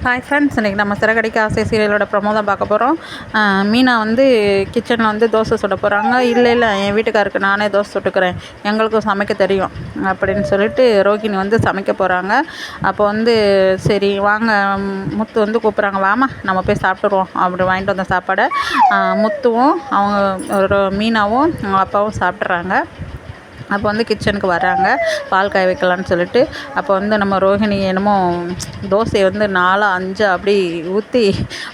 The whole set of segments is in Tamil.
ஹாய் ஃப்ரெண்ட்ஸ், இன்றைக்கி நம்ம சிறகடிக்க ஆசை சீரியலோட ப்ரொமோ தான் பார்க்க போகிறோம். மீனா வந்து கிச்சனில் வந்து தோசை சுட போகிறாங்க. இல்லை என் வீட்டுக்காருக்கு நானே தோசை சுட்டுக்கிறேன், எங்களுக்கும் சமைக்க தெரியும் அப்படின்னு சொல்லிட்டு ரோகிணி வந்து சமைக்க போகிறாங்க. அப்போ வந்து சரி வாங்க, முத்து வந்து கூப்பிட்றாங்க, வாமா நம்ம போய் சாப்பிட்ருவோம் அப்படி வாங்கிட்டு வந்த சாப்பாடை முத்துவும் அவங்க மீனாவும் அவங்க அப்பாவும் சாப்பிட்றாங்க. அப்போ வந்து கிச்சனுக்கு வராங்க பால் காய வைக்கலான்னு சொல்லிட்டு. அப்போ வந்து நம்ம ரோஹிணி என்னமோ தோசையை வந்து 4 5 அப்படி ஊற்றி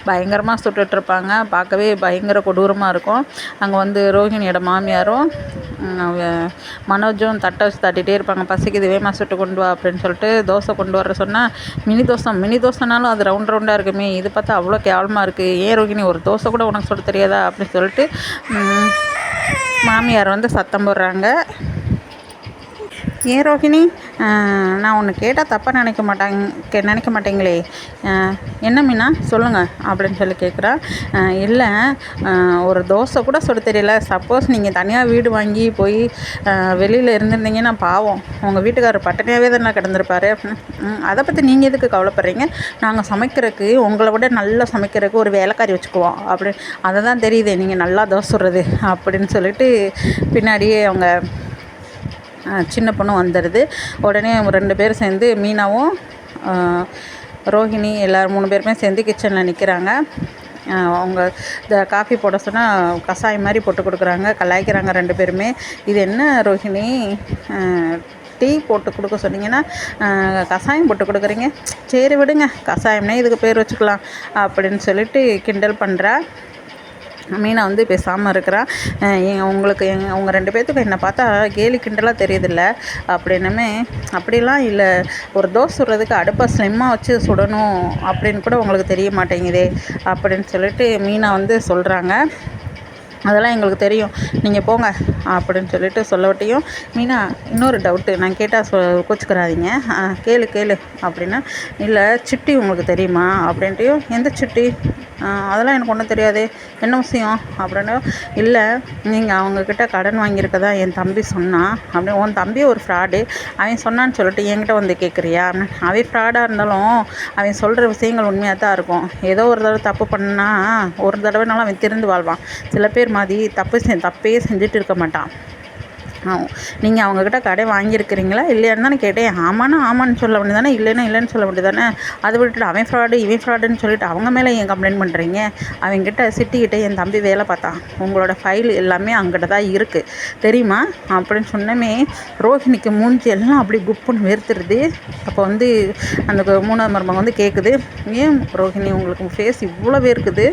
பயங்கரமாக சுட்டுட்ருப்பாங்க. பார்க்கவே பயங்கர கொடூரமாக இருக்கும். அங்கே வந்து ரோஹிணியோட மாமியாரும் மனோஜும் தட்டை வச்சு தட்டிகிட்டே இருப்பாங்க. பசிக்குது, வேகமாக சுட்டு கொண்டு வா அப்படின்னு சொல்லிட்டு. தோசை கொண்டு வர சொன்னால் மினி தோசைனாலும் அது ரவுண்டாக இருக்குமே, இது பார்த்தா அவ்வளோ கேவலமாக இருக்குது, ஏன் ரோஹிணி ஒரு தோசை கூட உனக்கு சுட தெரியாதா அப்படின்னு சொல்லிட்டு மாமியார் வந்து சத்தம் போடுறாங்க. ஏன் ரோஹிணி, நான் ஒன்று கேட்டால் தப்பாக நினைக்க மாட்டேங்களே, என்ன மீனா சொல்லுங்கள் அப்படின்னு சொல்லி கேட்குறா. இல்லை, ஒரு தோசை கூட சுட தெரியல. சப்போஸ் நீங்கள் தனியாக வீடு வாங்கி போய் வெளியில் இருந்திருந்தீங்கன்னா பாவம் உங்கள் வீட்டுக்காரர் பட்டினியாகவே தானே கிடந்திருப்பாரு. அதை பற்றி நீங்கள் எதுக்கு கவலைப்படுறீங்க, நாங்கள் சமைக்கிறதுக்கு உங்களை விட நல்லா சமைக்கிறதுக்கு ஒரு வேலைக்காரி வச்சுக்குவோம் அப்படி, அதை தான் தெரியுது நீங்கள் நல்லா தோசை சுடுறது அப்படின்னு சொல்லிட்டு பின்னாடியே அவங்க சின்ன பொண்ணு வந்துடுது. உடனே 2 பேர் சேர்ந்து மீனாவும் ரோஹிணி எல்லோரும் 3 பேருமே சேர்ந்து கிச்சனில் நிற்கிறாங்க. அவங்க இந்த காஃபி போட சொன்னால் கஷாயம் மாதிரி போட்டு கொடுக்குறாங்க, கலாய்க்கிறாங்க 2 பேருமே. இது என்ன ரோஹிணி, டீ போட்டு கொடுக்க சொன்னீங்கன்னா கஷாயம் போட்டு கொடுக்குறீங்க, சரி விடுங்க கஷாயம்னே இதுக்கு பேர் வச்சுக்கலாம் அப்படின்னு சொல்லிட்டு கிண்டல் பண்ணுறா. மீனா வந்து பேசாமல் இருக்கிறா. உங்களுக்கு அவங்க 2 பேர்த்துக்கும் என்னை பார்த்தா கேலி கிண்டலாக தெரியுதில்ல அப்படின்னுமே, அப்படிலாம் இல்லை, ஒரு தோசை சுடுறதுக்கு அடுப்பை ஸ்லிம்மாக வச்சு சுடணும் அப்படின்னு கூட உங்களுக்கு தெரிய மாட்டேங்குதே அப்படின்னு சொல்லிட்டு மீனா வந்து சொல்கிறாங்க. அதெல்லாம் எங்களுக்கு தெரியும், நீங்கள் போங்க அப்படின்னு சொல்லிட்டு சொல்லவட்டியும், மீனா இன்னொரு டவுட்டு நான் கேட்டால் கோச்சிக்கிறாதீங்க, கேளு அப்படின்னா, இல்லை சிட்டி உங்களுக்கு தெரியுமா அப்படின்ட்டையும், எந்த சிட்டி, அதெல்லாம் எனக்கு ஒன்றும் தெரியாது, என்ன விஷயம் அப்படின்னு. இல்லை, நீங்கள் அவங்கக்கிட்ட கடன் வாங்கியிருக்கதா என் தம்பி சொன்னான் அப்படி, உன் தம்பி ஒரு ஃப்ராடு, அவன் சொன்னான்னு சொல்லிட்டு என்கிட்ட வந்து கேட்குறியா, அவன் ஃப்ராடாக இருந்தாலும் அவன் சொல்கிற விஷயங்கள் உண்மையாக தான் இருக்கும். ஏதோ ஒரு தடவை தப்பு பண்ணால் ஒரு தடவைனாலும் அவன் திருந்து வாழ்வான். சில பேர் மாதிரி தப்பே செஞ்சுட்டு இருக்க மாட்டான். நீங்கள் அவங்கக்கிட்ட கடை வாங்கியிருக்கிறீங்களா இல்லையான்னு தானே கேட்டேன். ஆமான்னு சொல்ல வேண்டியது தானே, இல்லைன்னு சொல்ல வேண்டியது தானே. அதை விட்டுட்டு அவன் ஃப்ராடு இவன் ஃப்ராடுன்னு சொல்லிட்டு அவங்க மேலே ஏன் கம்ப்ளைண்ட் பண்ணுறீங்க. அவங்ககிட்ட சிட்டிக்கிட்ட என் தம்பி வேலை பார்த்தான், உங்களோட ஃபைல் எல்லாமே அங்கிட்ட தான் இருக்குது தெரியுமா அப்படின்னு சொன்னமே, ரோஹிணிக்கு மூஞ்சி எல்லாம் அப்படி குப்புன்னு வேர்த்துருது. அப்போ வந்து அந்த 3ஆவது மருமகன் வந்து கேட்குது, ஏன் ரோஹிணி உங்களுக்கு ஃபேஸ் இவ்வளோ வேர்க்குது